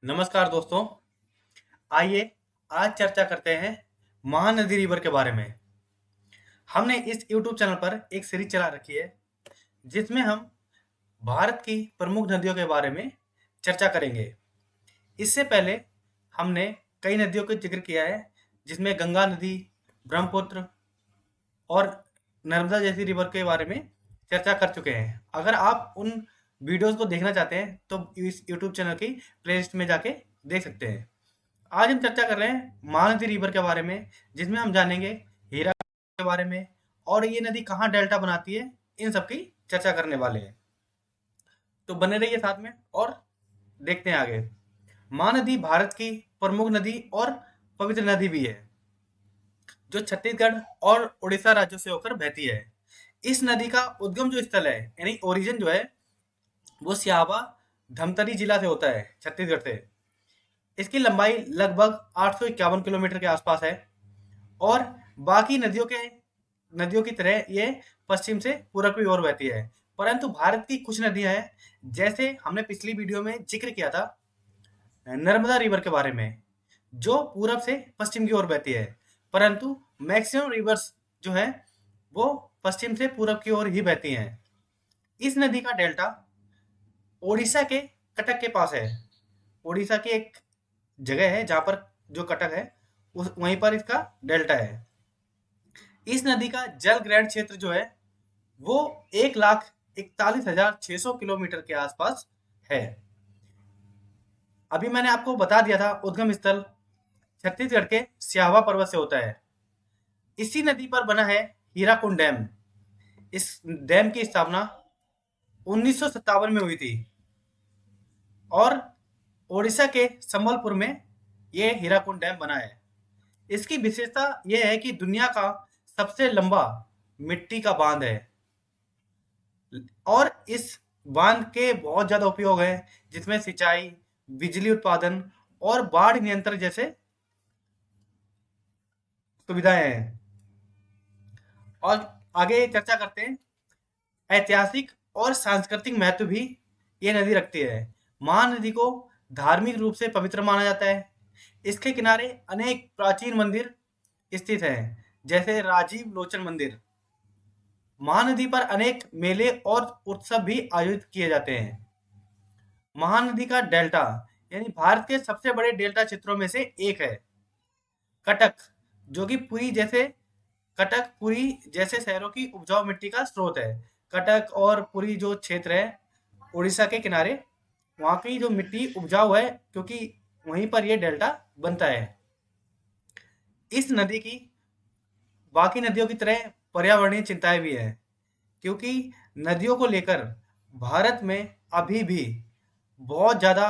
नमस्कार दोस्तों। आइए आज चर्चा करते हैं महानदी रिवर के बारे में। हमने इस यूट्यूब चैनल पर एक सीरीज चला रखी है जिसमें हम भारत की प्रमुख नदियों के बारे में चर्चा करेंगे। इससे पहले हमने कई नदियों का जिक्र किया है जिसमें गंगा नदी, ब्रह्मपुत्र और नर्मदा जैसी रिवर के बारे में चर्चा कर चुके हैं। अगर आप उन वीडियोस को देखना चाहते हैं तो इस यूट्यूब चैनल की प्लेलिस्ट में जाके देख सकते हैं। आज हम चर्चा कर रहे हैं महानदी रिवर के बारे में, जिसमें हम जानेंगे हीरा के बारे में और ये नदी कहाँ डेल्टा बनाती है, इन सब की चर्चा करने वाले हैं। तो बने रहिए साथ में और देखते हैं आगे। महानदी भारत की प्रमुख नदी और पवित्र नदी भी है, जो छत्तीसगढ़ और उड़ीसा राज्यों से होकर बहती है। इस नदी का उद्गम जो स्थल है यानी ओरिजिन जो है वो सियाबा धमतरी जिला से होता है, छत्तीसगढ़ से। इसकी लंबाई लगभग 851 किलोमीटर के आसपास है और बाकी नदियों की तरह ये पश्चिम से पूरब की ओर बहती है। परंतु भारत की कुछ नदियां हैं, जैसे हमने पिछली वीडियो में जिक्र किया था नर्मदा रिवर के बारे में, जो पूरब से पश्चिम की ओर बहती है। परंतु मैक्सिमम रिवर्स जो है वो पश्चिम से पूरब की ओर ही बहती हैं। इस नदी का डेल्टा ओडिशा के कटक के पास है। ओडिशा की एक जगह है जहाँ पर जो कटक है उस वहीं पर इसका डेल्टा है। इस नदी का जल ग्रहण क्षेत्र जो है वो 1,41,600 किलोमीटर के आसपास है। अभी मैंने आपको बता दिया था उद्गम स्थल छत्तीसगढ़ के स्यावा पर्वत से होता है। इसी नदी पर बना है हीराकुंड डैम। इस डैम की स्थापना 1957 में हुई थी और ओडिशा के संबलपुर में ये हीराकुंड डैम बना है। इसकी विशेषता यह है कि दुनिया का सबसे लंबा मिट्टी का बांध है और इस बांध के बहुत ज्यादा उपयोग है, जिसमें सिंचाई, बिजली उत्पादन और बाढ़ नियंत्रण जैसे सुविधाएं हैं। और आगे चर्चा करते हैं। ऐतिहासिक और सांस्कृतिक महत्व भी ये नदी रखती है। महानदी को धार्मिक रूप से पवित्र माना जाता है। इसके किनारे अनेक प्राचीन मंदिर स्थित हैं, जैसे राजीव लोचन मंदिर। महानदी पर अनेक मेले और उत्सव भी आयोजित किए जाते हैं। महानदी का डेल्टा यानी भारत के सबसे बड़े डेल्टा क्षेत्रों में से एक है। कटक, जो कि पुरी जैसे शहरों की उपजाऊ मिट्टी का स्रोत है। कटक और पुरी जो क्षेत्र है उड़ीसा के किनारे, वहाँ की जो मिट्टी उपजाऊ है क्योंकि वहीं पर ये डेल्टा बनता है। इस नदी की बाकी नदियों की तरह पर्यावरणीय चिंताएं भी हैं, क्योंकि नदियों को लेकर भारत में अभी भी बहुत ज़्यादा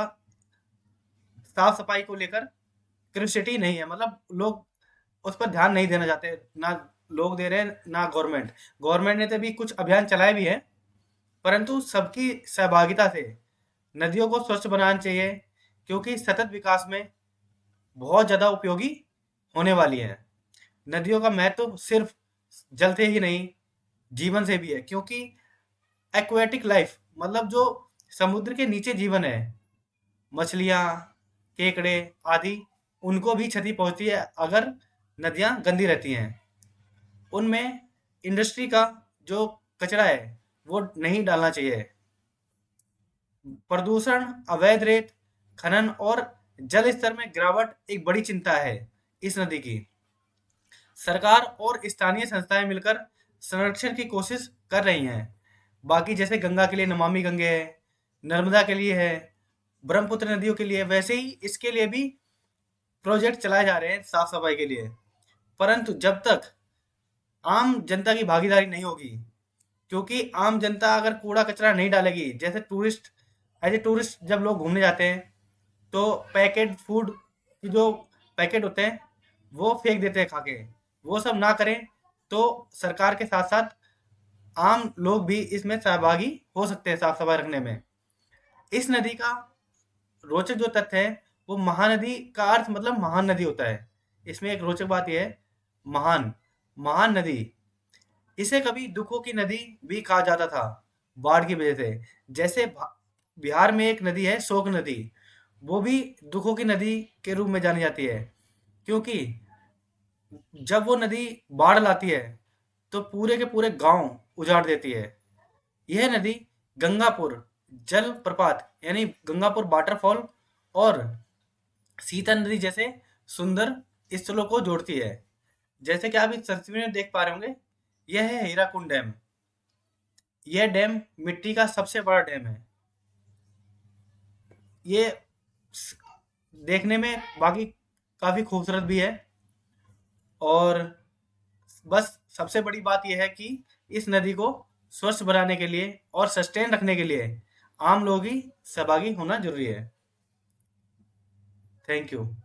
साफ सफाई को लेकर क्यूरियोसिटी नहीं है। मतलब लोग उस पर ध्यान नहीं देना चाहते, ना लोग दे रहे हैं ना गवर्नमेंट। गवर्नमेंट ने तो भी कुछ अभियान चलाए भी हैं, परंतु सबकी सहभागिता से नदियों को स्वच्छ बनाना चाहिए, क्योंकि सतत विकास में बहुत ज़्यादा उपयोगी होने वाली है। नदियों का महत्व सिर्फ जल से ही नहीं, जीवन से भी है, क्योंकि एक्वेटिक लाइफ मतलब जो समुद्र के नीचे जीवन है, मछलियाँ, केकड़े आदि, उनको भी क्षति पहुंचती है अगर नदियाँ गंदी रहती हैं। उनमें इंडस्ट्री का जो कचरा है वो नहीं डालना चाहिए। प्रदूषण, अवैध रेत खनन और जल स्तर में गिरावट एक बड़ी चिंता है इस नदी की। सरकार और स्थानीय संस्थाएं मिलकर संरक्षण की कोशिश कर रही हैं। बाकी जैसे गंगा के लिए नमामि गंगे है, नर्मदा के लिए है, ब्रह्मपुत्र नदियों के लिए, वैसे ही इसके लिए भी प्रोजेक्ट चलाए जा रहे हैं साफ सफाई के लिए। परंतु जब तक आम जनता की भागीदारी नहीं होगी, क्योंकि आम जनता अगर कूड़ा कचरा नहीं डालेगी, जैसे एज ए टूरिस्ट जब लोग घूमने जाते हैं तो पैकेट फूड की जो पैकेट होते हैं वो फेंक देते हैं खा के। वो सब ना करें तो सरकार के साथ साथ आम लोग भी इसमें सहभागी हो सकते हैं साफ सफाई रखने में। इस नदी का रोचक जो तथ्य है वो महानदी का अर्थ मतलब महान नदी होता है। इसमें एक रोचक बात यह है, महान महान नदी, इसे कभी दुखों की नदी भी कहा जाता था बाढ़ की वजह से। जैसे बिहार में एक नदी है शोक नदी, वो भी दुखों की नदी के रूप में जानी जाती है, क्योंकि जब वो नदी बाढ़ लाती है तो पूरे के पूरे गांव उजाड़ देती है। यह नदी गंगापुर जल प्रपात यानी गंगापुर वाटरफॉल और सीता नदी जैसे सुंदर स्थलों को जोड़ती है। जैसे कि आप इस तस्वीर में देख पा रहे होंगे, यह है हीराकुंड डैम। यह डैम मिट्टी का सबसे बड़ा डैम है। ये स- देखने में बाकी काफी खूबसूरत भी है, और बस सबसे बड़ी बात यह है कि इस नदी को स्वच्छ बनाने के लिए और सस्टेन रखने के लिए आम लोग ही सहभागी होना जरूरी है। Thank you.